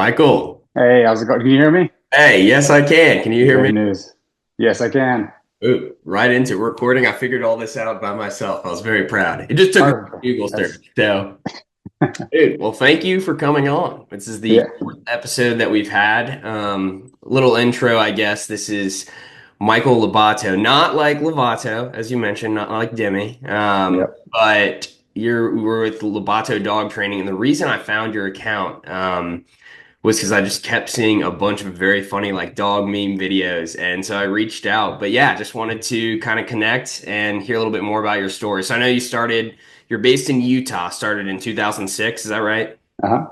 Michael. Hey, how's it going? Can you hear me? Hey, yes, I can. Can you hear Great me? news. Yes, I can. Ooh, right into recording. I figured all this out by myself. I was very proud. It just took a Perfect. Google That's search. So, dude, well, thank you for coming on. This is the yeah. fourth episode that we've had. Little intro, I guess. This is Michael Lobato, not like Lovato, as you mentioned, not like Demi, Yep. but we're with Lobato Dog Training, and the reason I found your account, was because I just kept seeing a bunch of very funny like dog meme videos. And so I reached out. But yeah, just wanted to kind of connect and hear a little bit more about your story. So I know you're based in Utah, started in 2006, is that right? Uh-huh.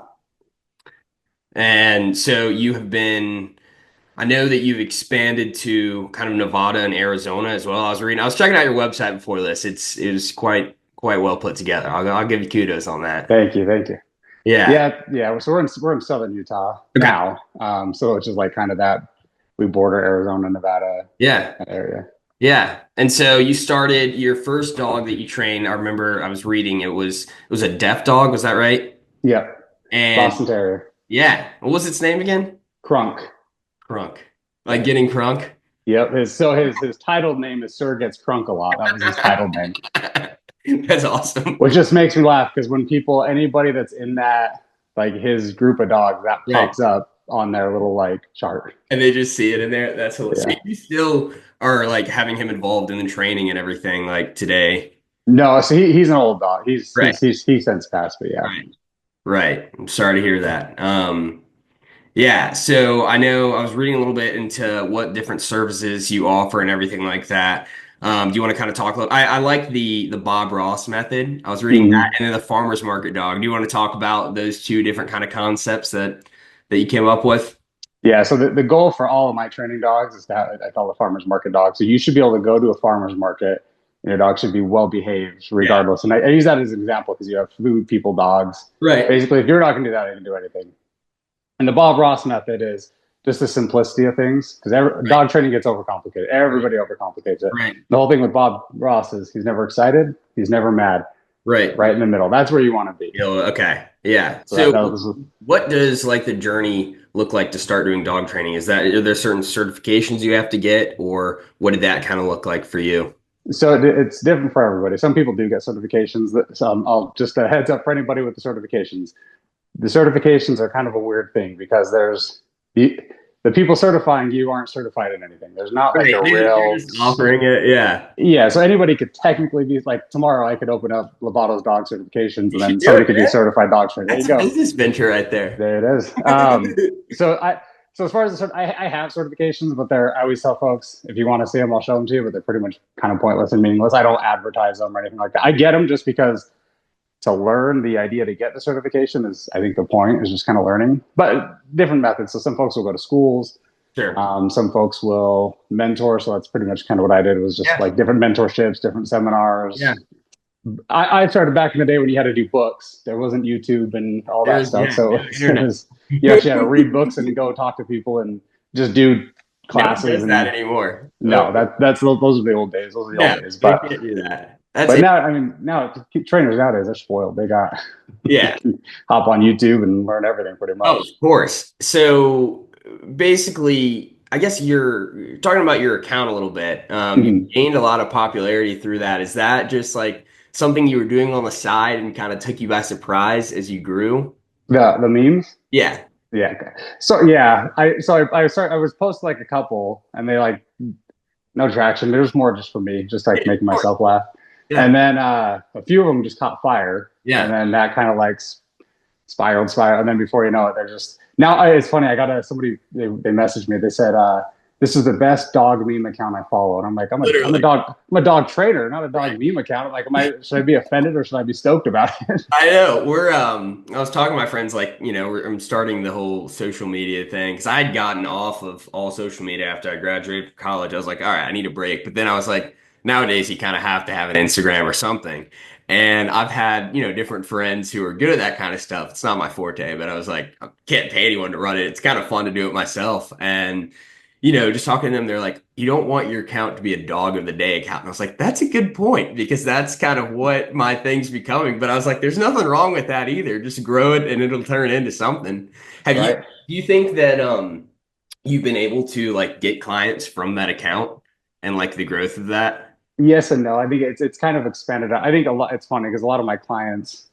And so you have been, I know that you've expanded to kind of Nevada and Arizona as well. I was checking out your website before this. It was quite well put together. I'll give you kudos on that. Thank you. Thank you. Yeah. Yeah. So we're in southern Utah Okay. now. So it's just like kind of that we border Arizona, Nevada Yeah. area. Yeah. And so you started your first dog that you trained. I remember I was reading it was a deaf dog, was that right? Yep. And Boston Terrier. yeah, what was its name again? Crunk. Crunk. Like Yeah. getting crunk. Yep. His title name is Sir Gets Crunk a Lot. That was his title name. That's awesome. Which just makes me laugh because when anybody that's in that, like his group of dogs, that Right. pops up on their little like chart. And they just see it in there. That's hilarious. So Yeah. you still are like having him involved in the training and everything like today. No, so he's an old dog. Right. He's since passed, but yeah. Right. Right. I'm sorry to hear that. Yeah, so I know I was reading a little bit into what different services you offer and everything like that. Do you want to kind of talk a little? I like the Bob Ross method. I was reading that, Hmm. and then the farmer's market dog. Do you want to talk about those two different kind of concepts that you came up with? Yeah, so the goal for all of my training dogs is that I call it farmers market dog. So you should be able to go to a farmer's market and your dog should be well behaved Yeah. regardless. And I use that as an example because you have food, people, dogs. Right. Basically, if you're not going to do that, you can do anything. And the Bob Ross method is just the simplicity of things because Right. dog training gets overcomplicated. Right. Everybody overcomplicates it. Right. The whole thing with Bob Ross is he's never excited, he's never mad, Right. right in the middle. That's where you want to be. Okay. Yeah. So that So was what does like the journey look like to start doing dog training? Are there certain certifications you have to get, or what did that kind of look like for you? so it's different for everybody. Some people do get certifications. I'll just a heads up for anybody with the certifications. The certifications are kind of a weird thing because the the people certifying you aren't certified in anything. There's not like Right. a They're real just offering it. Yeah. yeah. So anybody could technically be like tomorrow. I could open up Lobato's dog certifications, You and should then do somebody it, could be a man. certified dog trainer. There you That's a go. business venture right there. There it is. So I so as far as I have certifications, but I always tell folks if you want to see them, I'll show them to you. But they're pretty much kind of pointless and meaningless. I don't advertise them or anything like that. I get them just because to learn the idea to get the certification is I think the point is just kind of learning, but different methods. So some folks will go to schools. Sure. Some folks will mentor. So that's pretty much kind of what I did was just Yeah. like different mentorships, different Yeah. seminars. I started back in the day when you had to do books. There wasn't YouTube and all that There's stuff. yeah, So no internet. you actually had to read books and go talk to people and just do No one classes. does that And anymore. no, those are the old days. Those are the old No, days. you can't do that. That's But it. now, I mean, now trainers nowadays are spoiled. They Yeah. can hop on YouTube and learn everything pretty Oh, of much. course. So basically, I guess you're talking about your account a little bit. You Mhm. gained a lot of popularity through that. Is that just like something you were doing on the side and kind of took you by surprise as you grew? The memes. Yeah. Yeah. Okay. So yeah, I was post like a couple and they like no traction. It was more just for me, just like Yeah, of making course. myself laugh. Yeah. And then a few of them just caught fire, and Yeah. then that kind of like spiraled, and then before you know it, they're just now. It's funny. I got somebody they messaged me. They said, "This is the best dog meme account I follow," and I'm like, Literally. I'm a dog trainer, not a Right. dog meme account. I'm like, should I be offended or should I be stoked about it? I know. I was talking to my friends, like, I'm starting the whole social media thing because I had gotten off of all social media after I graduated from college. I was like, all right, I need a break. But then I was like, nowadays you kind of have to have an Instagram or something. And I've had, different friends who are good at that kind of stuff. It's not my forte, but I was like, I can't pay anyone to run it. It's kind of fun to do it myself. And, just talking to them, they're like, you don't want your account to be a dog of the day account. And I was like, that's a good point because that's kind of what my thing's becoming. But I was like, there's nothing wrong with that either. Just grow it and it'll turn into something. right? Do you think that you've been able to like get clients from that account and like the growth of that? Yes and no. I think it's kind of expanded. I think a lot. It's funny because a lot of my clients,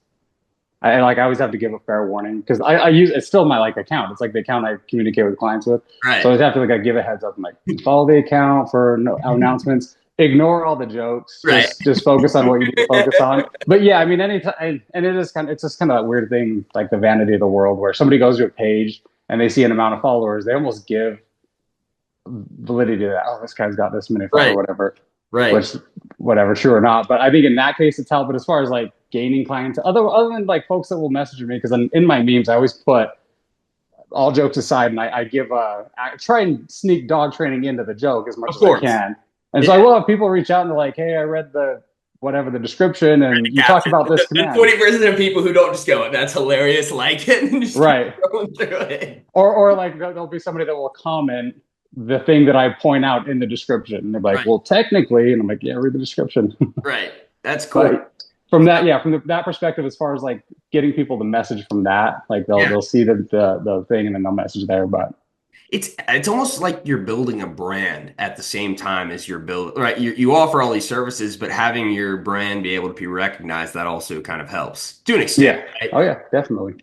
I always have to give a fair warning because I use it's still my like account. It's like the account I communicate with clients with. So I Right. always have to like I give a heads up. I'm like follow the account for no announcements. Ignore all the jokes. Right. Just focus on what you need to focus on. But yeah, I mean, anytime and it is kind of it's just kind of that weird thing like the vanity of the world where somebody goes to a page and they see an amount of followers, they almost give validity to that. Oh, this guy's got this many followers, Right. whatever. Right. Which whatever, true or not. But I think in that case it's helped. But as far as like gaining clients, other than like folks that will message me, because in my memes I always put all jokes aside, and I give I try and sneak dog training into the joke as much Of as I course. can. And Yeah. so I will have people reach out and they're like, "Hey, I read the whatever the description, The and you talked caption. about this The command." 20% of people who don't just go, that's hilarious, like it, and just keep Right. going through it. Or like there'll be somebody that will comment the thing that I point out in the description, and they're like, Right. "Well, technically," and I'm like, "Yeah, read the description." Right. That's cool. But from that, yeah, from that perspective, as far as like getting people the message from that, like Yeah. they'll see the thing and then they'll message there. But It's almost like you're building a brand at the same time as you're building, right? You offer all these services, but having your brand be able to be recognized, that also kind of helps to an extent, yeah, right? oh yeah, definitely.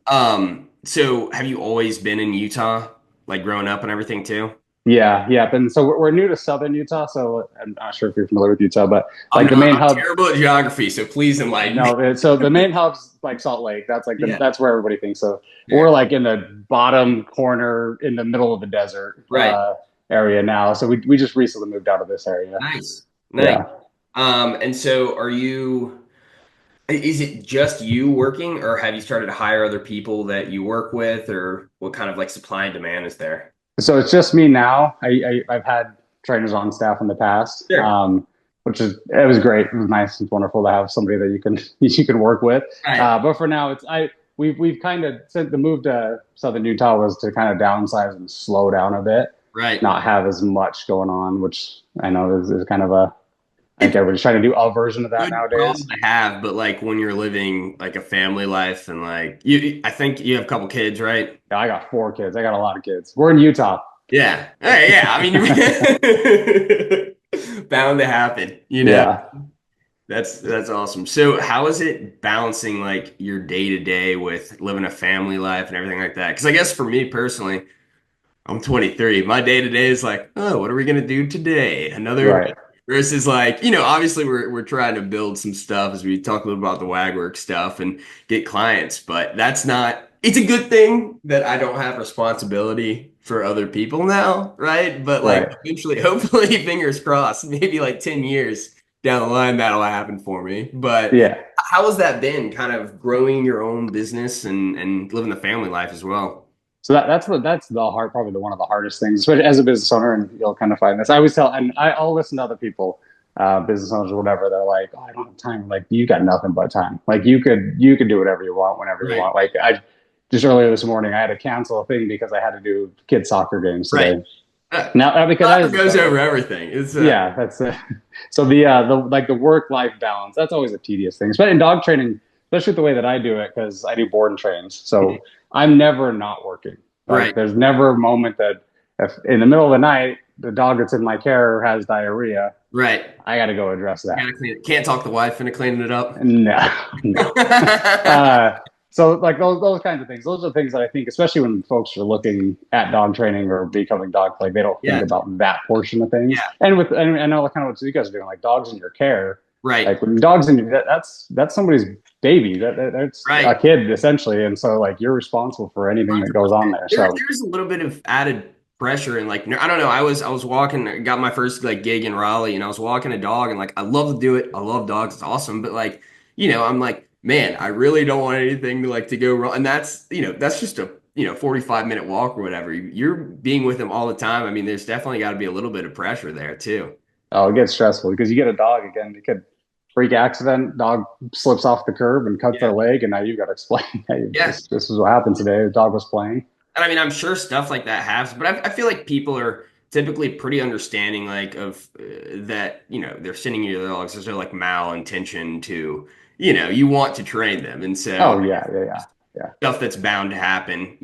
So have you always been in Utah, like growing up and everything too? Yeah, yeah. And so we're new to Southern Utah, so I'm not sure if you're familiar with Utah, but like the main I'm hub. terrible at geography, so please enlighten me. No, so the main hub's like Salt Lake. That's like Yeah. that's where everybody thinks of. Yeah. We're like in the bottom corner in the middle of the desert Right. area now. So we just recently moved out of this area. Nice. Nice. Yeah. And so is it just you working, or have you started to hire other people that you work with, or what kind of like supply and demand is there? So it's just me now. I've had trainers on staff in the past, Sure. which is it was great. It was nice. It's wonderful to have somebody that you can you can work with. Right. But for now, it's I we've kind of since the move to Southern Utah was to kind of downsize and slow down a bit, Right. not have as much going on, which I know is kind of a I think It's everybody's trying to do a version of a that good problem nowadays. to have, but like when you're living like a family life and like I think you have a couple kids, right? Yeah, I got 4 kids. I got a lot of kids. We're in Utah. Yeah. Hey, yeah. I mean, bound to happen. Yeah. That's awesome. So how is it balancing like your day to day with living a family life and everything like that? Because I guess for me personally, I'm 23. My day to day is like, oh, what are we gonna do today? Another Right. versus like, obviously we're trying to build some stuff as we talk a little about the WAG work stuff and get clients, but that's not. It's a good thing that I don't have responsibility for other people now, right? But like Right. eventually, hopefully, fingers crossed, maybe like 10 years down the line that'll happen for me. But Yeah. how has that been kind of growing your own business and living the family life as well? So that's the hard probably the one of the hardest things, especially as a business owner, and you'll kind of find this. I always tell, and I'll listen to other people, business owners or whatever. They're like, "Oh, I don't have time." Like you got nothing but time. Like you could do whatever you want whenever you Right. want. Like I just earlier this morning, I had to cancel a thing because I had to do kids soccer games Right. today. Now because that Soccer is goes over everything. It's yeah, that's so the like the work life balance. That's always a tedious thing, especially in dog training, especially the way that I do it because I do board and trains. So I'm never not working. Like right, there's never a moment that if in the middle of the night the dog that's in my care has diarrhea, right. I got to go address You that. gotta clean it. Can't talk the wife into cleaning it up. No, no. Uh, so like those kinds of things. Those are things that I think, especially when folks are looking at dog training or becoming dog, like they don't think Yeah, about that portion of things. yeah, And I know kind of what you guys are doing, like dogs in your care. right, Like when dogs in your, that's somebody's baby. That's a right. kid essentially, and so like you're responsible for anything that goes on there. So There's a little bit of added pressure and like I don't know. I was walking, got my first like gig in Raleigh, and I was walking a dog, and like I love to do it. I love dogs. It's awesome, but like I'm like, man, I really don't want anything to go wrong. And that's just a 45-minute walk or whatever. You're being with them all the time. I mean, there's definitely got to be a little bit of pressure there too. oh, it gets stressful because you get a dog again. You could freak accident, dog slips off the curb and cuts Yeah. their leg, and now you've got to explain, hey, Yeah. this is what happened today. The dog was playing. And I mean, I'm sure stuff like that happens, but I feel like people are typically pretty understanding like of that, they're sending you the dogs. There's no like malintention to, you want to train them. And so Oh yeah, yeah, yeah, yeah. stuff that's bound to happen,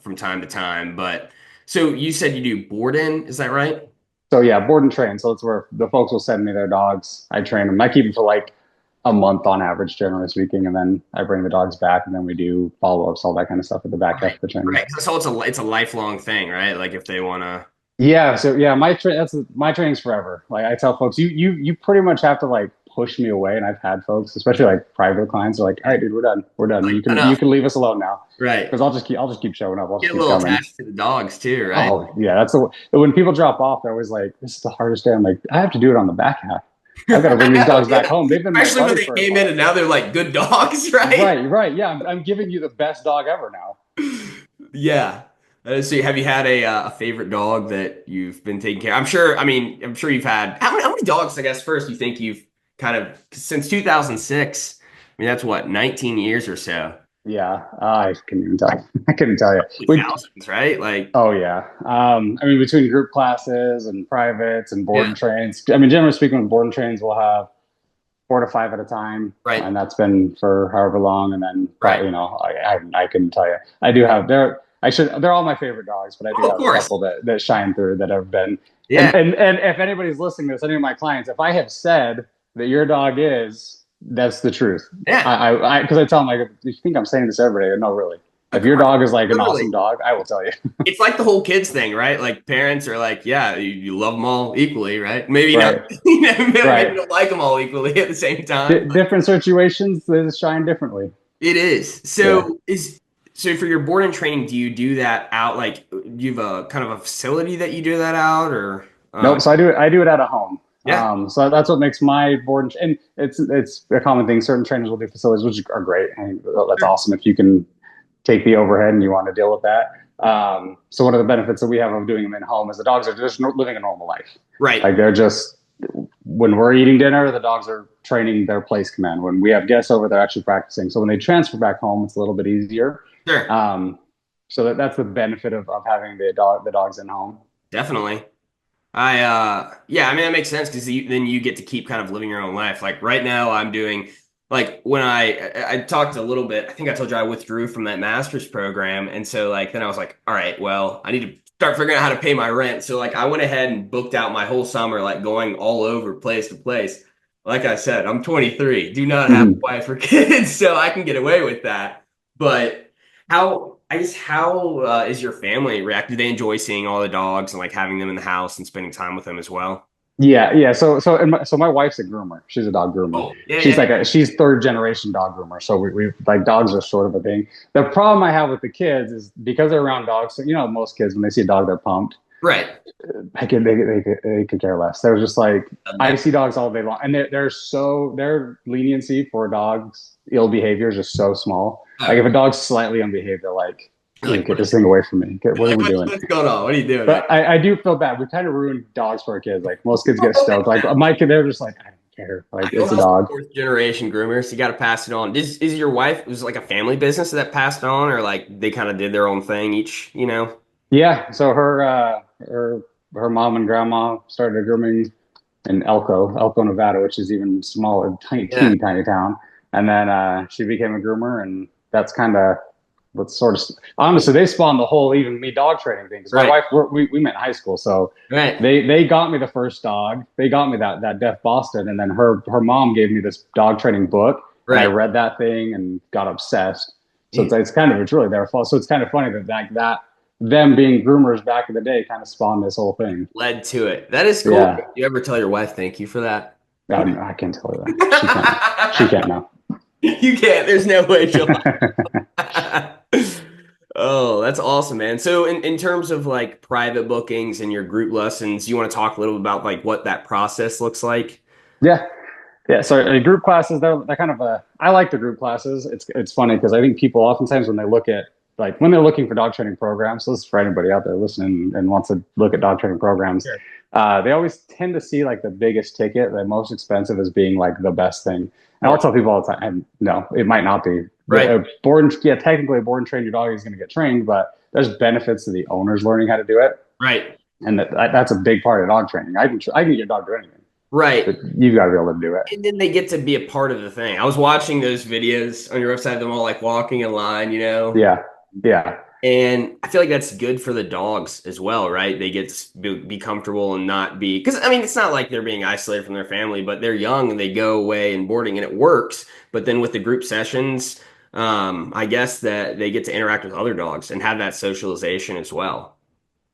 from time to time. But so you said you do board in, is that right? So yeah, board and train. So it's where the folks will send me their dogs. I train them. I keep them for like a month on average, generally speaking, and then I bring the dogs back, and then we do follow ups, all that kind of stuff at the back Right. after the training. Right. So it's a lifelong thing, right? Like if they want to. Yeah, so yeah, my training's forever. Like I tell folks, you pretty much have to like push me away, and I've had folks, especially like private clients, are like, all right, dude, we're done. Like You enough. can leave us alone now Right. because I'll just keep showing up. I'll Get just a keep little coming. attached to the dogs too, right? Oh yeah, that's the when people drop off, they're always like, this is the hardest day. I'm like, I have to do it on the back half. I've got to bring these I know, dogs back yeah. home. They've been my Especially when buddy they for a came in month. and now they're like good dogs, right? Right, right. Yeah, I'm giving you the best dog ever now. Yeah. So have you had a favorite dog that you've been taking care of? I'm sure, I mean, I'm sure you've had how many dogs, I guess, first you think you've kind of since 2006? I mean, that's what, 19 years or so. Yeah, I couldn't even tell you. I couldn't tell you. Thousands, right? Like, Oh yeah. I mean, between group classes and privates and board yeah, and trains. I mean, generally speaking, with board and trains, we'll have 4 to 5 at a time, right, and that's been for however long. And then, right. I couldn't tell you. I do have they're all my favorite dogs, but I do Oh, of have a course. couple that shine through that have been. Yeah, And if anybody's listening to this, any of my clients, if I have said that your dog is, that's the truth. yeah. Because I tell them like, if you think I'm saying this to everybody, no, really. If Of your course. dog is like an Literally. awesome dog, I will tell you. It's like the whole kids thing, right? Like parents are like, yeah, you love them all equally, right? Maybe not, Right, maybe right. you don't like them all equally at the same time, but Different situations, they shine differently. it is. Yeah. So for your board and training, do you do that out? Like, do you have a kind of a facility that you do that out, or Nope. So I do it at a home. yeah, So that's what makes my board, and it's a common thing. Certain trainers will do facilities, which are great. And that's sure. awesome if you can take the overhead and you want to deal with that. So one of the benefits that we have of doing them in home is the dogs are just living a normal life. Right, Like they're just when we're eating dinner, the dogs are training their place command. When we have guests over, they're actually practicing. So when they transfer back home, it's a little bit easier. sure, Um, so that's the benefit of having the dogs in home. definitely. Yeah, I mean that makes sense because then you get to keep kind of living your own life. Like right now, I'm doing like when I talked a little bit. I think I told you I withdrew from that master's program, and so like then I was like, all right, well, I need to start figuring out how to pay my rent. So like I went ahead and booked out my whole summer, like going all over place to place. Like I said, I'm 23, do not have a Mhm. wife or kids, so I can get away with that. But how is your family react? Do they enjoy seeing all the dogs and like having them in the house and spending time with them as well? Yeah, yeah. So my wife's a groomer. She's a dog groomer. Oh, yeah, yeah. She's third generation dog groomer. So we like dogs are sort of a thing. The problem I have with the kids is because they're around dogs. So you know, most kids when they see a dog, they're pumped. Right. They could care less. They're just like I That, see dogs all day long, and their leniency for dogs ill behavior is just so small. Like if a dog's slightly unbehaved, they're like, like get this thing away from me. What are we doing? what's going on? What are you doing, man? But I do feel bad. We kind of ruined dogs for our kids. Like most kids get stoked. Like my kid, they're just like, I don't care. I Like know it's a how's the dog. fourth generation groomers. You got to pass it on. Is your wife was it like a family business that passed on, or like they kind of did their own thing each? Yeah. So her mom and grandma started grooming in Elko, Nevada, which is even smaller, Yeah. tiny town. And then she became a groomer, and that's kind of what sort of honestly they spawned the whole even me dog training thing. Because my Right. wife, we met in high school, so Right. they got me the first dog. They got me that Deaf Boston, and then her mom gave me this dog training book, and I Right. read that thing and got obsessed. So Jeez. it's really their fault. So it's kind of funny that that them being groomers back in the day kind of spawned this whole thing. Led to it. That is cool. Yeah, You ever tell your wife thank you for that? I can't tell her that. She can't. She can't know. You can't. There's no way she'll. Oh, that's awesome, man. So in terms of like private bookings and your group lessons, you want to talk a little about like what that process looks like? Yeah, yeah. So group classes, they're kind of I like the group classes. It's funny because I think people oftentimes when they look at like when they're looking for dog training programs, so this is for anybody out there listening and wants to look at dog training programs, Sure. they always tend to see like the biggest ticket, the most expensive as being like the best thing. And I'll Right. tell people all the time, and no, it might not be. Right. Yeah, technically, a board and train your dog is going to get trained, but there's benefits to the owners learning how to do it. Right. And that's a big part of dog training. I can get your dog to do anything, but Right. you've got to be able to do it. And then they get to be a part of the thing. I was watching those videos on your website, them all like walking in line, Yeah, yeah, and I feel like that's good for the dogs as well, right? They get to be comfortable and not be, because I mean, it's not like they're being isolated from their family, but they're young and they go away and boarding and it works. But then with the group sessions, I guess that they get to interact with other dogs and have that socialization as well.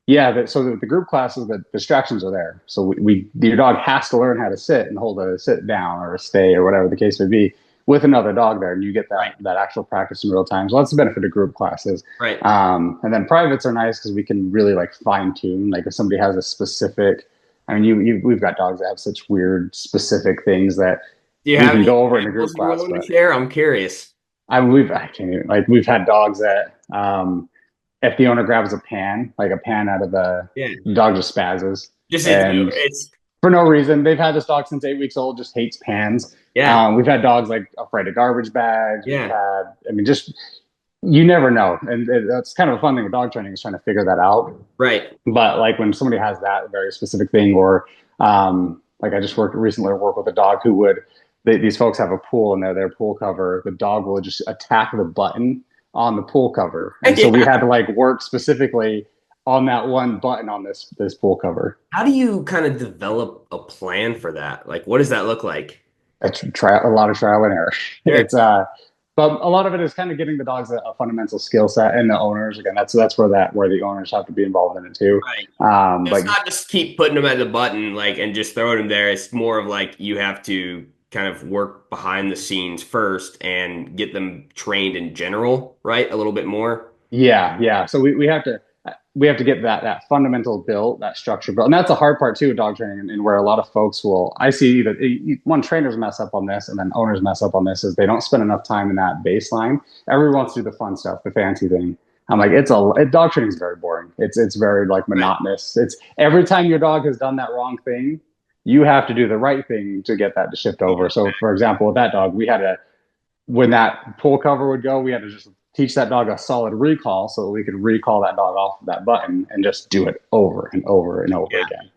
yeah. So the group classes, the distractions are there. So your dog has to learn how to sit and hold a sit down or a stay or whatever the case may be with another dog there, and you get Right. that actual practice in real time. So that's the benefit of group classes. Right. And then privates are nice because we can really like fine tune. Like if somebody has a specific, I mean, we've got dogs that have such weird specific things that Do you we have can any go over in a group examples you're class. willing to But share? I'm curious. I can't even like we've had dogs that if the owner grabs a pan, like a pan out of Yeah. the dog just spazzes. Just And it's for no reason, they've had this dog since 8 weeks old, just hates pans. yeah. We've had dogs like afraid of garbage bags. We've Yeah. had, I mean, just you never know. And that's kind of a fun thing with dog training is trying to figure that out. Right. But like when somebody has that very specific thing, or like I just recently worked with a dog who would, these folks have a pool and their pool cover, the dog will just attack the button on the pool cover. And so we Yeah. had to like work specifically on that one button on this pool cover. How do you kind of develop a plan for that? Like, what does that look like? It's a lot of trial and error. Sure. It's but a lot of it is kind of getting the dogs a fundamental skill set, and the owners again. That's where the owners have to be involved in it too. Right. It's Like not just keep putting them at the button like and just throwing them there. It's more of like you have to kind of work behind the scenes first and get them trained in general, right? A little bit more. yeah, yeah. So we have to get that fundamental built, that structure built, and that's the hard part too of dog training, and where a lot of folks will. I see that one trainers mess up on this, and then owners mess up on this is they don't spend enough time in that baseline. Everyone wants to do the fun stuff, the fancy thing. I'm like, dog training is very boring. It's very like Right. monotonous. It's every time your dog has done that wrong thing, you have to do the right thing to get that to shift over. So, for example, with that dog, we had to when that pull cover would go, we had to just teach that dog a solid recall so that we could recall that dog off of that button and just do it over and over and over Yeah. again.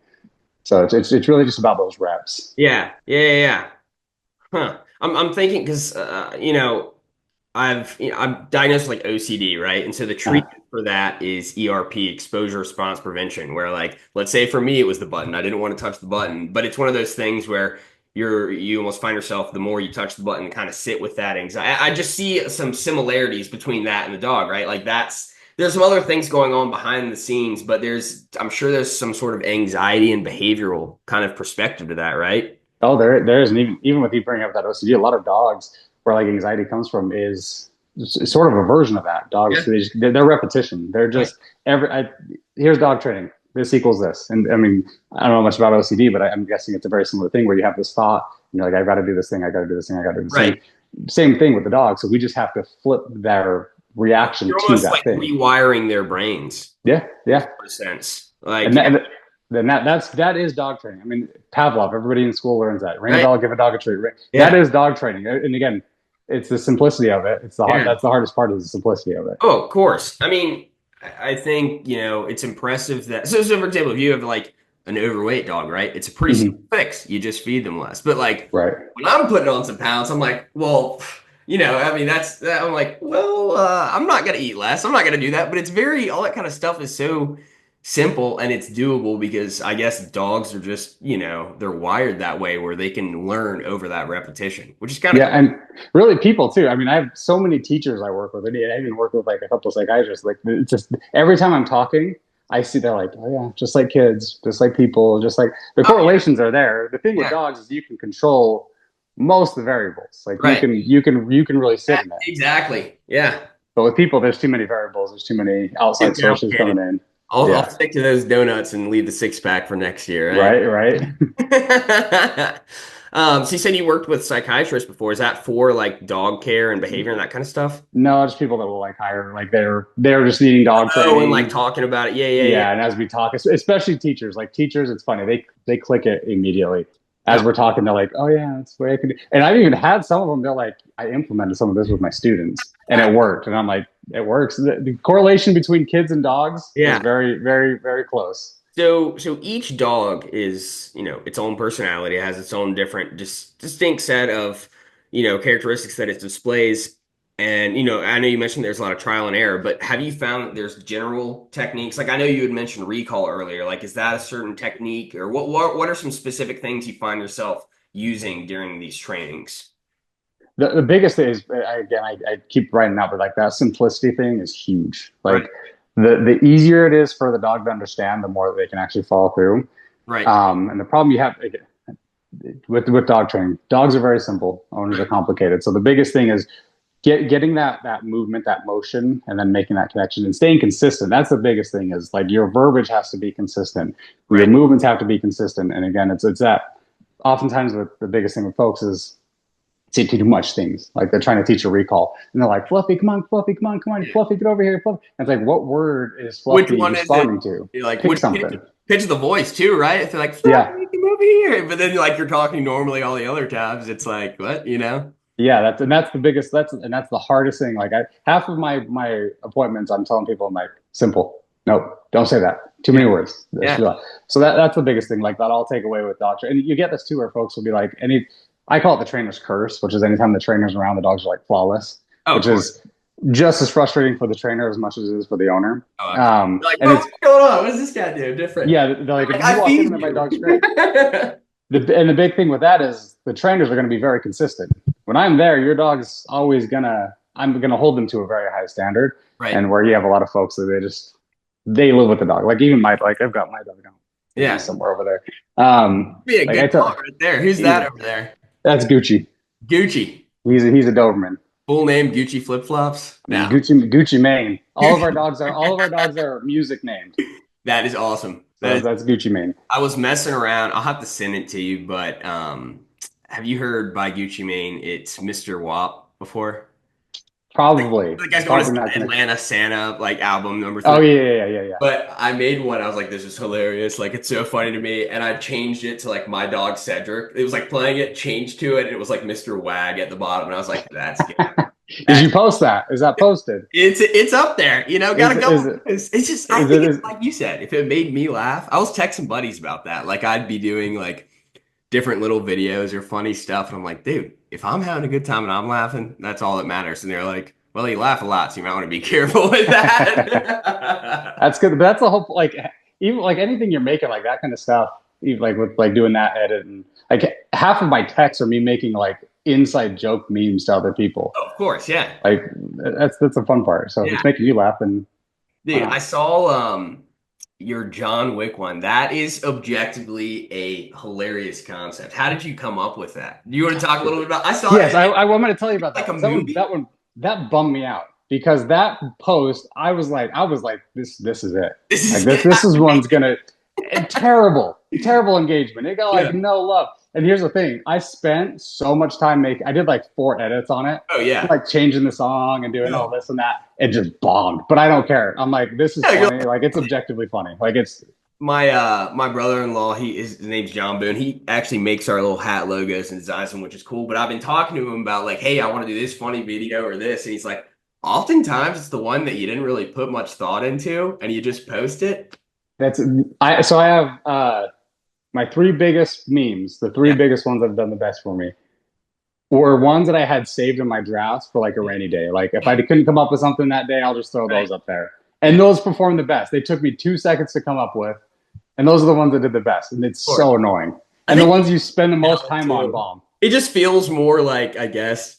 So it's really just about those reps. Yeah. Yeah. Yeah. Yeah. Huh. I'm thinking because I'm diagnosed with like OCD, right? And so the Uh, treatment for that is ERP, exposure response prevention, where like let's say for me it was the button. I didn't want to touch the button, but it's one of those things where you almost find yourself the more you touch the button, kind of sit with that anxiety. I just see some similarities between that and the dog, right? Like there's some other things going on behind the scenes, but I'm sure there's some sort of anxiety and behavioral kind of perspective to that, right? oh, there isn't even with you bringing up that OCD. A lot of dogs where like anxiety comes from is sort of a version of that. Dogs, Yeah. they're repetition. They're Right. just here's dog training. This equals this. And I mean, I don't know much about OCD, but I'm guessing it's a very similar thing where you have this thought, and you're like, I got to do this thing, I got to do this thing, I got to do this thing. Right. Same thing with the dog. So we just have to flip their reaction You're to almost that like thing. rewiring their brains, Yeah, yeah. in a sense. Like, And yeah, then that is dog training. I mean, Pavlov. Everybody in school learns that. Ring a right. bell, give a dog a treat. That Yeah. is dog training. And again, it's the simplicity of it. Yeah. That's the hardest part is the simplicity of it. Oh, of course. I mean, I think, it's impressive that so for example, if you have like an overweight dog, right? It's a pretty simple Hmm. fix. You just feed them less. But like Right. when I'm putting on some pounds, I'm like, well, I mean, I'm like, well, I'm not gonna eat less. I'm not gonna do that. But it's all that kind of stuff is so simple and it's doable because I guess dogs are just, they're wired that way where they can learn over that repetition, which is kind of Yeah, cool. and really people too. I mean, I have so many teachers I work with, and I even work with like a couple of psychiatrists. Like, it's just every time I'm talking, I see they're like, oh yeah, just like kids, just like people, just like the Oh, correlations are there. The thing with yeah. dogs is you can control most of the variables. Like Right. you can really sit in it. Exactly. Yeah. But with people, there's too many variables. There's too many outside Too sources complicated. coming in. I'll Yeah. stick to those donuts and leave the six pack for next year, right? Right. Right. So you said you worked with psychiatrists before. Is that for like dog care and behavior and that kind of stuff? No, just people that will like hire, like they're just needing dog Oh, and like training. talking about it. Yeah, yeah, yeah. Yeah, and as we talk, especially teachers, like teachers, it's funny they click it immediately as Yeah. we're talking. They're like, "Oh yeah, that's the way I can." And I've even had some of them. They're like, "I implemented some of this with my students, and it worked." And I'm like, "It works." The correlation between kids and dogs is Yeah. very, very, very close. So each dog is, its own personality, it has its own different, distinct set of, characteristics that it displays. And, I know you mentioned there's a lot of trial and error, but have you found that there's general techniques? Like I know you had mentioned recall earlier. Like, is that a certain technique, or what are some specific things you find yourself using during these trainings? The biggest thing is, I keep writing out, but like that simplicity thing is huge. Right, Like the easier it is for the dog to understand, the more that they can actually follow through. right, And the problem you have with dog training, dogs are very simple. Owners are right, complicated. So the biggest thing is getting that movement, that motion, and then making that connection and staying consistent. That's the biggest thing. Is like your verbiage has to be consistent, your right. movements have to be consistent. And again, it's that. Oftentimes, the biggest thing with folks is say too much things. Like they're trying to teach a recall, and they're like, "Fluffy, come on, Fluffy, come on, come on, Yeah. Fluffy, get over here, Fluffy." And it's like, what word is Which Fluffy one is it? responding to? You're like, Pick which pitch, something. pitch of the voice too, right? If they're like, Fluffy, Yeah, come over here. But then like you're talking normally all the other times, it's like, what, yeah. That's the biggest. That's the hardest thing. Like half of my appointments, I'm telling people, I'm like, simple. No, don't say that. Too Yeah. many words. Yeah. So that's the biggest thing. Like that, I'll take away with doctor. And you get this too, where folks will be like, I call it the trainer's curse, which is anytime the trainer's around, the dogs are like flawless, Oh, of which course. is just as frustrating for the trainer as much as it is for the owner. Oh, of course. You're like, And bro, it's what's going on? What does this guy do different? yeah, they're like, Like, if you I walk in feed and my you. dog's great. And the big thing with that is the trainers are going to be very consistent. When I'm there, your dog's always I'm gonna hold them to a very high standard. Right. And where you have a lot of folks that they live with the dog. Like even I've got my dog now. He's Yeah. somewhere over there. Be a Like good I tell, dog right there. Who's he's that over there? that's Gucci. Gucci. He's a Doberman. Full name Gucci flip flops. No. Gucci Mane. All of our dogs are music named. That is awesome. So that's Gucci Mane. I was messing around. I'll have to send it to you, but have you heard by Gucci Mane? It's Mr. Wop before. Probably. The guy's going Probably his not connected. Atlanta Santa like album number Oh 3. yeah. But I made one. I was like, this is hilarious. Like, it's so funny to me. And I changed it to like my dog Cedric. It was like playing it, changed to it, and it was like Mr. Wag at the bottom. And I was like, that's good. Did That's you post that? Is that posted? it's up there. Gotta Is go. it It's just I is think it it's is like you said, if it made me laugh, I was texting buddies about that. Like I'd be doing like different little videos or funny stuff. And I'm like, dude, if I'm having a good time and I'm laughing, that's all that matters. And they're like, well, you laugh a lot, so you might want to be careful with that. that's good. But that's the whole like even like anything you're making like that kind of stuff, even like with like doing that edit and like half of my texts are me making like inside joke memes to other people. Of course, yeah. Like that's the fun part. So if Yeah. it's making you laugh, then why Dude, I not? saw your John Wick one. That is objectively a hilarious concept. How did you come up with that? Do you want to talk a little bit about I saw Yes, it I want to tell you about that like a one. movie? That bummed me out because that post I was like this is it. This Like is this is one's gonna terrible engagement. It got yeah. like no love. And here's the thing: I spent so much time making. I did like 4 edits on it, Oh yeah. like changing the song and doing Yeah. all this and that. It just bombed, but I don't care. I'm like, this is Yeah, you're funny. Like it's objectively funny. Like it's my brother-in-law, his name's John Boone. He actually makes our little hat logos and designs them, which is cool. But I've been talking to him about like, hey, I want to do this funny video or this, and he's like, oftentimes it's the one that you didn't really put much thought into, and you just post it. that's I. So I have my 3 biggest memes. The three Yeah. biggest ones that have done the best for me were ones that I had saved in my drafts for like a rainy day. Like if I couldn't come up with something that day, I'll just throw Right. those up there. And Yeah. those performed the best. They took me 2 seconds to come up with, and those are the ones that did the best. And it's Of course. so annoying. I And the think ones you spend the most now time on too. bomb. It just feels more like, I guess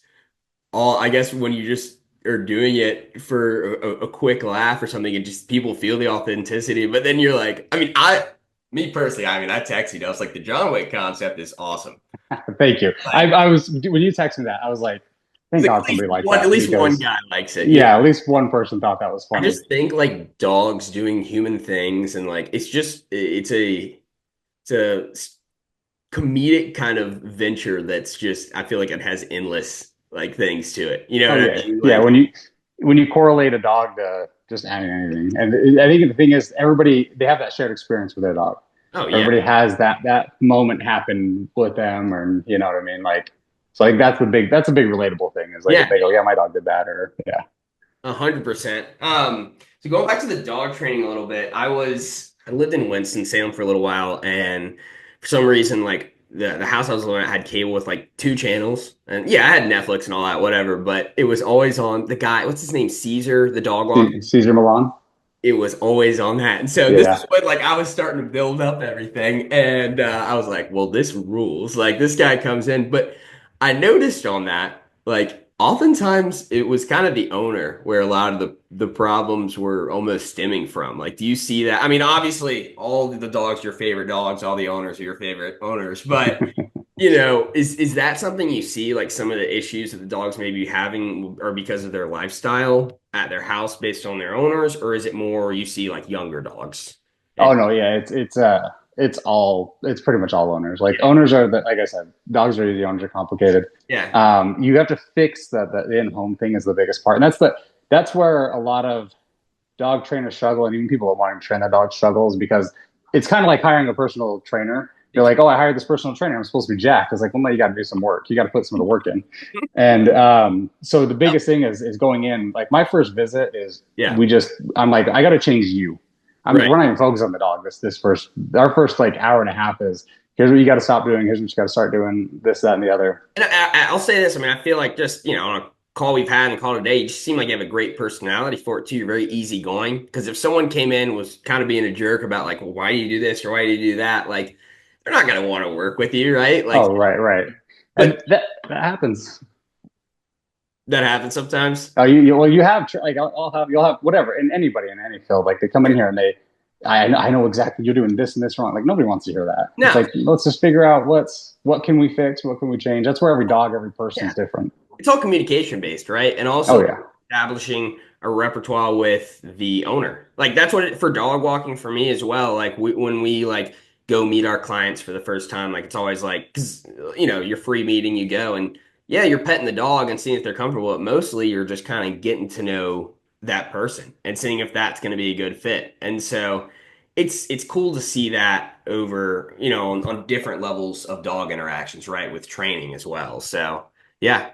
when you just are doing it for a quick laugh or something, and just people feel the authenticity. But then you're like, me personally, I texted you. I was like, the John Wick concept is awesome. Thank you. Like, I was when you texted me that, I was like, it's thank like God somebody liked at that least one because guy likes it. yeah, at least one person thought that was I funny. just think like dogs doing human things, and like it's a comedic kind of venture that's just I feel like it has endless like things to it. You know Oh what yeah, I mean? yeah. Like, When you correlate a dog to just anything, and I think the thing is, everybody they have that shared experience with their dog. oh yeah, Everybody has that moment happen with them, or you know what I mean. Like, so like that's a big relatable thing. Is like if yeah, they go, yeah, my dog did that, or yeah, 100%. So going back to the dog training a little bit, I was. I lived in Winston-Salem for a little while, and for some reason, like the house I was living at had cable with like two channels, and yeah, I had Netflix and all that, whatever. But it was always on the guy. What's his name? Caesar, the dog walker. Caesar Milan. It was always on that. And so this is Yeah. when like I was starting to build up everything, and I was like, well, this rules. Like this guy comes in, but I noticed on that, like oftentimes it was kind of the owner where a lot of the problems were almost stemming from. Like, do you see that? I mean, obviously, all the dogs are your favorite dogs, all the owners are your favorite owners, but is that something you see, like some of the issues that the dogs may be having are because of their lifestyle at their house based on their owners, or is it more you see like younger dogs? Oh And no, yeah, it's pretty much all owners. Like yeah, owners are the like I said, dogs are the owners are complicated. yeah, You have to fix the in-home thing is the biggest part, and that's where a lot of dog trainers struggle, and even people that want to train their dog struggles because it's kind of like hiring a personal trainer. You're like, oh, I hired this personal trainer. I'm supposed to be jacked. It's like, well, no, you got to do some work. You got to put some of the work in. And so the biggest thing is going in. Like my first visit is yeah, I'm like, I got to change you. right. We're not even focused on the dog. Our first like hour and a half is here's what you got to stop doing. Here's what you got to start doing. This, that, and the other. And I'll say this. I mean, I feel like just, on a call we've had and call today, you just seem like you have a great personality for it too. You're very easygoing. Because if someone came in was kind of being a jerk about like, well, why do you do this or why do you do that? Like, they're not going to want to work with you, right? Like, Oh, right, right. but And that happens. that happens sometimes. Well, you have like I'll have you'll have whatever in anybody in any field. Like they come in here and I know exactly you're doing this and this wrong. Like nobody wants to hear that. It's No, like let's just figure out what can we fix, what can we change. That's where every dog, every yeah. person's different. It's all communication based, right? And Oh also yeah, establishing a repertoire with the owner. Like that's what for dog walking for me as well. Like when we like go meet our clients for the first time, like it's always like because you're free meeting, you go and yeah, you're petting the dog and seeing if they're comfortable. But mostly you're just kind of getting to know that person and seeing if that's going to be a good fit. And so it's cool to see that over on different levels of dog interactions, right? With training as well. So yeah.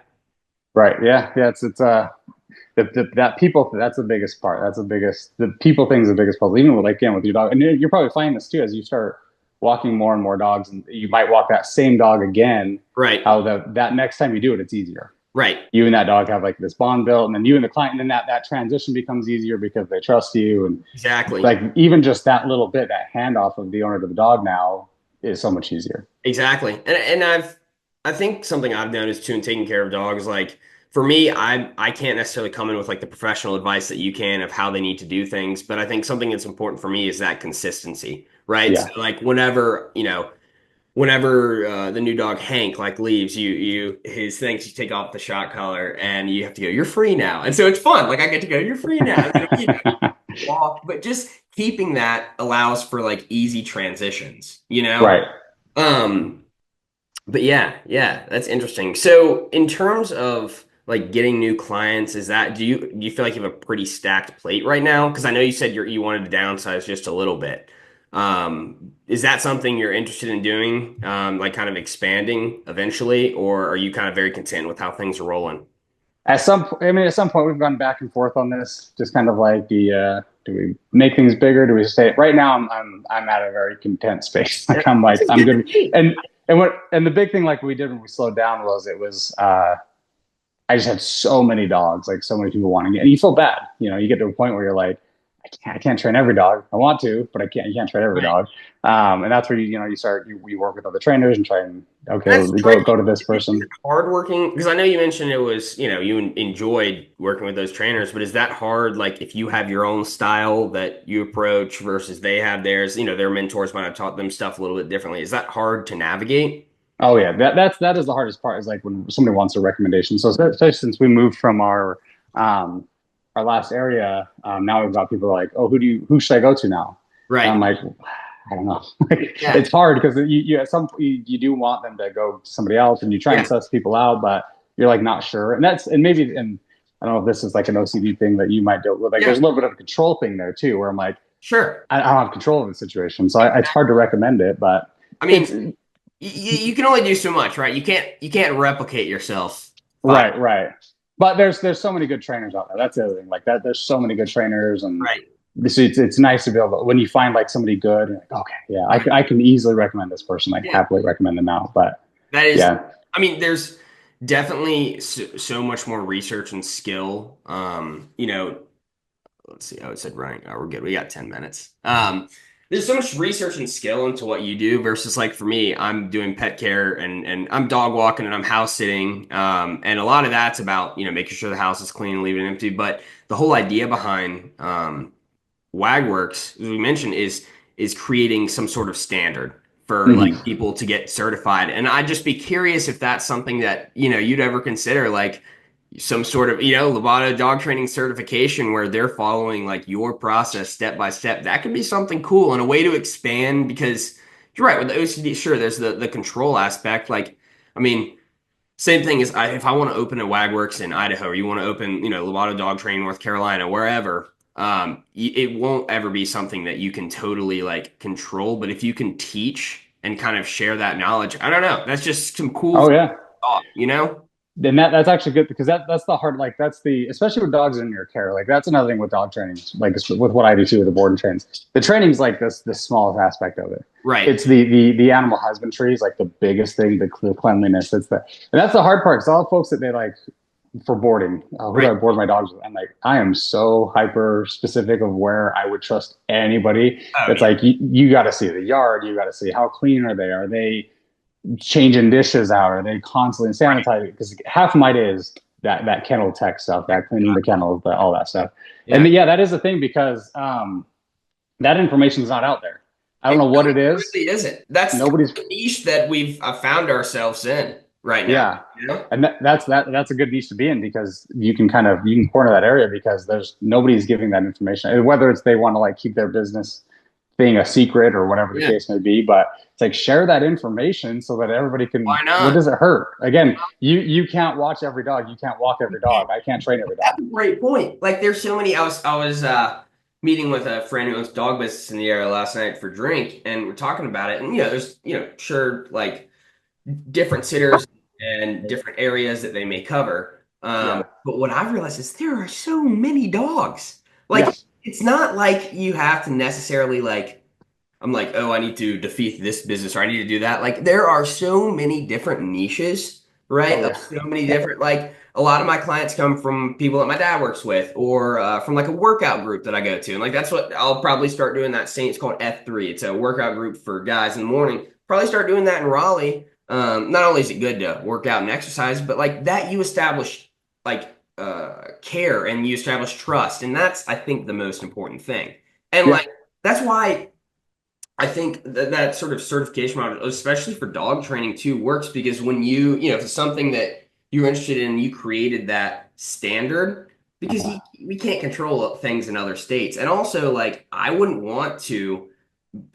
right. Yeah, yeah. It's that people that's the biggest part. The people thing's the biggest puzzle. Even with like again with your dog, and you're probably finding this too as you start walking more and more dogs, and you might walk that same dog again. Right. How that next time you do it, it's easier. Right. You and that dog have like this bond built, and then you and the client, and then that transition becomes easier because they trust you, and Exactly. like even just that little bit, that handoff of the owner to the dog now is so much easier. Exactly. And I think something I've noticed too in taking care of dogs, like for me, I can't necessarily come in with like the professional advice that you can of how they need to do things, but I think something that's important for me is that consistency, right? So Yeah, like whenever the new dog Hank like leaves, his things you take off the shot collar and you have to go, you're free now. And so it's fun. Like I get to go, you're free now. And then, walk, but just keeping that allows for like easy transitions, you know? right. Um, but yeah, that's interesting. So in terms of like getting new clients, do you feel like you have a pretty stacked plate right now? Because I know you said you wanted to downsize just a little bit. Is that something you're interested in doing, like kind of expanding eventually, or are you kind of very content with how things are rolling? At some point, we've gone back and forth on this. Just kind of like do we make things bigger? Do we stay? Right now, I'm at a very content space. This is I'm good to good. see. And the big thing like we did when we slowed down was I just had so many dogs, like so many people wanting it, and you feel bad. You get to a point where you're like, I can't train every dog. I want to, but I can't. You can't train every Right. dog. And that's where you work with other trainers and try and okay, That's go tricky. to this Is person. it hard working? Because I know you mentioned it was, you enjoyed working with those trainers, but is that hard? Like if you have your own style that you approach versus they have theirs, their mentors might have taught them stuff a little bit differently. Is that hard to navigate? Oh yeah, that is the hardest part. Is like when somebody wants a recommendation. So especially since we moved from our last area, now we've got people like, oh, who should I go to now? And I'm Right. like, I don't know. Yeah. It's hard because you at some you do want them to go to somebody else, and you try and Yeah. suss people out, but you're like not sure. And maybe I don't know if this is like an OCD thing that you might deal with. Like Yeah. there's a little bit of a control thing there too, where I'm like, Sure. I don't have control of the situation, so it's hard to recommend it. But I it's mean, you can only do so much, right? You can't replicate yourself. Five. right, right. But there's so many good trainers out there. That's the other thing. Like that, there's so many good trainers, and Right. it's nice to be able to, when you find like somebody good, you're like, okay, yeah, I can easily recommend this person, like Yeah, happily recommend them out. But that is, yeah. I mean, there's definitely so much more research and skill. Let's see. Oh, it said running. Oh, we're good. We got 10 minutes. There's so much research and skill into what you do versus like for me, I'm doing pet care and I'm dog walking and I'm house sitting. And a lot of that's about, making sure the house is clean and leaving it empty. But the whole idea behind WagWorks, as we mentioned, is creating some sort of standard for like Mhm. people to get certified. And I'd just be curious if that's something that, you'd ever consider, like some sort of, Lobato dog training certification where they're following like your process step by step. That could be something cool and a way to expand because you're right with the OCD, sure, there's the control aspect. Like, I mean, same thing is if I want to open a Wagworks in Idaho or you want to open, Lovato Dog Training North Carolina, wherever, it won't ever be something that you can totally like control. But if you can teach and kind of share that knowledge, I don't know. That's just some cool Oh yeah. thought, you know? Then that's actually good because that's the hard, like that's the, especially with dogs in your care, like that's another thing with dog training, like with what I do too with the board and trains. The training's like the smallest aspect of it. Right. It's the animal husbandry is like the biggest thing, the cleanliness. It's the and that's the hard part because all the folks that they like for boarding, who do Right. I board my dogs with? I'm like, I am so hyper specific of where I would trust anybody. Oh It's yeah. like you got to see the yard, you got to see how clean are they? Are they changing dishes out? Are they constantly Right. sanitizing? Because half of my day is that kennel tech stuff, that cleaning the kennels, all that stuff. And Yeah. yeah, that is the thing because that information is not out there. I don't It know what it is. really isn't. That's kind Nobody's of the niche that we've found ourselves in right now. yeah. You know? And that's a good niche to be in because you can corner that area because there's nobody's giving that information. And whether it's they want to like keep their business thing a secret or whatever the Yeah. case may be, but it's like share that information so that everybody can. Why What not? does it hurt? Again, you can't watch every dog, you can't walk every dog. I can't train every dog. That's a great point. Like there's so many. I was meeting with a friend who owns dog business in the area last night for drink, and we're talking about it. And there's sure like different sitters and different areas that they may cover. Yeah, But what I've realized is there are so many dogs. yeah, Like it's not like you have to necessarily like I'm like, oh, I need to defeat this business or I need to do that. Like there are so many different niches, right? oh Of yeah, so many different, like a lot of my clients come from people that my dad works with or from like a workout group that I go to. And like that's what I'll probably start doing that same. It's called F3. It's a workout group for guys in the morning. Probably start doing that in Raleigh. Not only is it good to work out and exercise, but like that you establish like care and you establish trust. And that's, I think, the most important thing. And yeah, like, that's why I think that sort of certification model, especially for dog training too, works because when if it's something that you're interested in, you created that standard because uh-huh. we can't control things in other states. And also, like, I wouldn't want to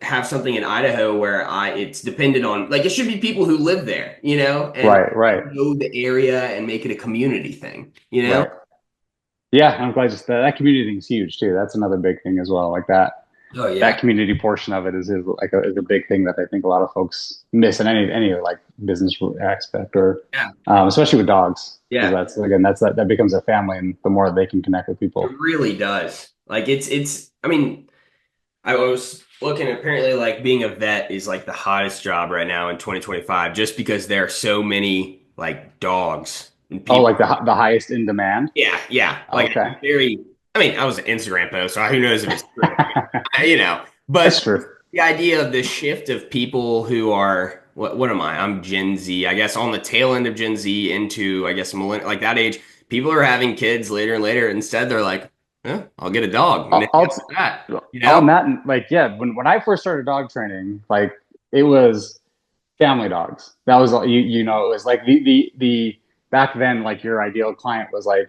have something in Idaho where it's dependent on, like, it should be people who live there, and Right, right, know the area and make it a community thing, you know? right. Yeah, I'm glad just that community thing is huge too. That's another big thing as well. Like Oh, that yeah. community portion of it is a big thing that I think a lot of folks miss in any like business aspect or Yeah. especially with dogs because Yeah. that's again that becomes a family and the more they can connect with It people. really does. Like, I mean, I was looking apparently like being a vet is like the hottest job right now in 2025 just because there are so many like dogs and Oh, people. like the highest in demand. Yeah, yeah. Like Okay, very I mean, I was an Instagram post, so who knows if it's true. But that's true. the idea of the shift of people who are what am I? I'm Gen Z, I guess on the tail end of Gen Z into I guess millennial like that age, people are having kids later and later. Instead, they're like, I'll get a dog. And I'll, it's I'll that, you on know? that like yeah when I first started dog training like it was family dogs. That was it was like the back then like your ideal client was like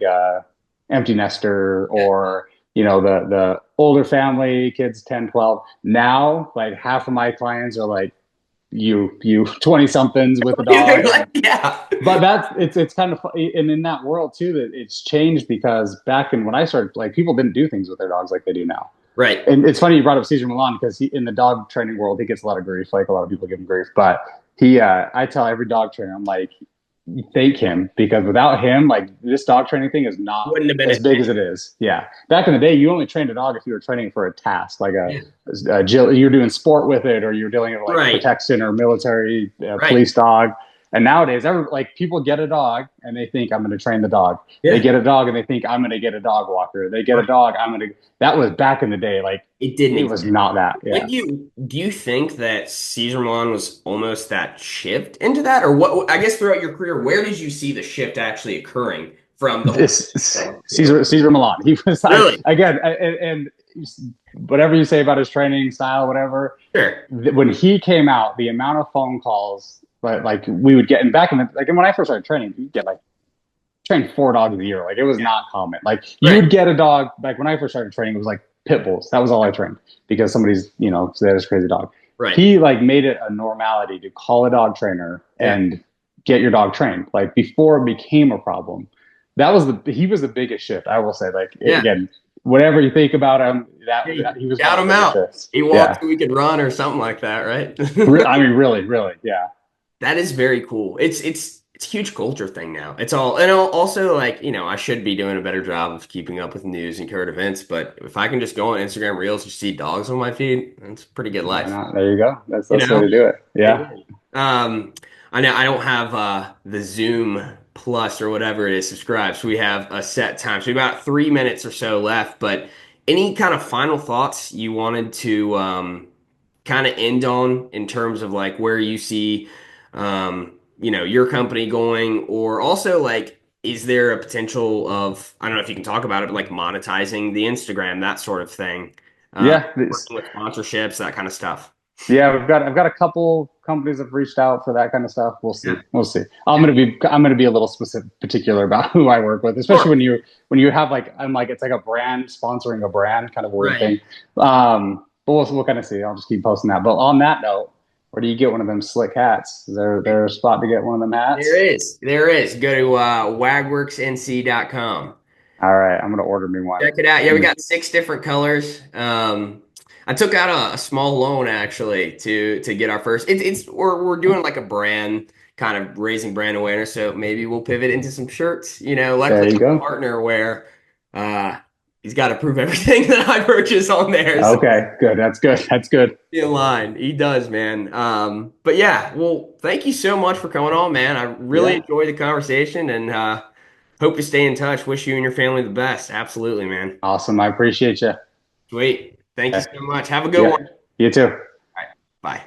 empty nester or the older family kids 10, 12. Now like half of my clients are like you 20 somethings with a They're dog like, and yeah. but it's kind of and in that world too that it's changed because back in when I started like people didn't do things with their dogs like they do now. Right. And it's funny you brought up Caesar Milan because he in the dog training world he gets a lot of grief, like a lot of people give him grief. But he, I tell every dog trainer, I'm like, thank him because without him, like this dog training thing is not Wouldn't have been a as big thing. as it is. Yeah. Back in the day, you only trained a dog if you were training for a task, like Yeah. you're doing sport with it, or you're dealing with like Right. protection or military Right. police dog. And nowadays, like people get a dog and they think I'm going to train the dog. They Yeah. get a dog and they think I'm going to get a dog walker. They get a Right. dog. I'm going to. That was back in the day. Like It didn't it was exist. not that. When Yeah. do you think that Caesar Milan was almost that shift into that, or what? I guess throughout your career, where did you see the shift actually occurring from the whole This thing? Caesar Milan. He was Really? again, and whatever you say about his training style, whatever. Sure. When he came out, the amount of phone calls, like we would get, and back in the, like when I first started training, you get like trained 4 dogs a year. Like it was Yeah. not common. Like you Right. would get a dog. Like when I first started training, it was like pit bulls. That was all I trained because somebody's they had this crazy dog. Right. He like made it a normality to call a dog trainer Yeah. and get your dog trained. Like before it became a problem. That was he was the biggest shift. I will say. Like Yeah. again, whatever you think about him, that Hey, he was one shout of him the biggest out. shifts. He walked Yeah. so we could run or something like that, right? I mean, really, really, yeah. That is very cool. It's a huge culture thing now. It's all and also like, I should be doing a better job of keeping up with news and current events, but if I can just go on Instagram Reels and see dogs on my feed, that's a pretty good Why life. not? There you go. You That's the way to know? do it. Yeah. Amen. I know I don't have the Zoom Plus or whatever it is subscribed, so we have a set time. So we have about 3 minutes or so left, but any kind of final thoughts you wanted to kind of end on in terms of like where you see your company going, or also like is there a potential of, I don't know if you can talk about it, but like monetizing the Instagram, that sort of thing, Yeah. This, working with sponsorships, that kind of stuff. yeah. I've got a couple companies that have reached out for that kind of stuff. We'll Yeah. see. We'll see. Yeah. I'm gonna be a little specific, particular about who I work with, especially Sure. when you have like, I'm like, it's like a brand sponsoring a brand kind of weird Right. thing. But we'll kind of see. I'll just keep posting that. But on that note, where do you get one of them slick hats? Is there a spot to get one of them There hats? is. There is. Go to wagworksnc.com. All right. I'm gonna order me one. Check it out. Yeah, we And got 6 different colors. I took out a small loan actually to get our first. We're doing like a brand kind of raising brand awareness. So maybe we'll pivot into some shirts. there Luckily I you have a go. partner where uh, he's got to prove everything that I purchase on there. So Okay. Good. That's good. That's good. be in line. He does, man. But yeah, well, thank you so much for coming on, man. I really Yeah. enjoyed the conversation and hope to stay in touch. Wish you and your family the best. Absolutely, man. Awesome. I appreciate you. Sweet. Thank you Okay. so much. Have a good Yeah. one. All You too. right. Bye.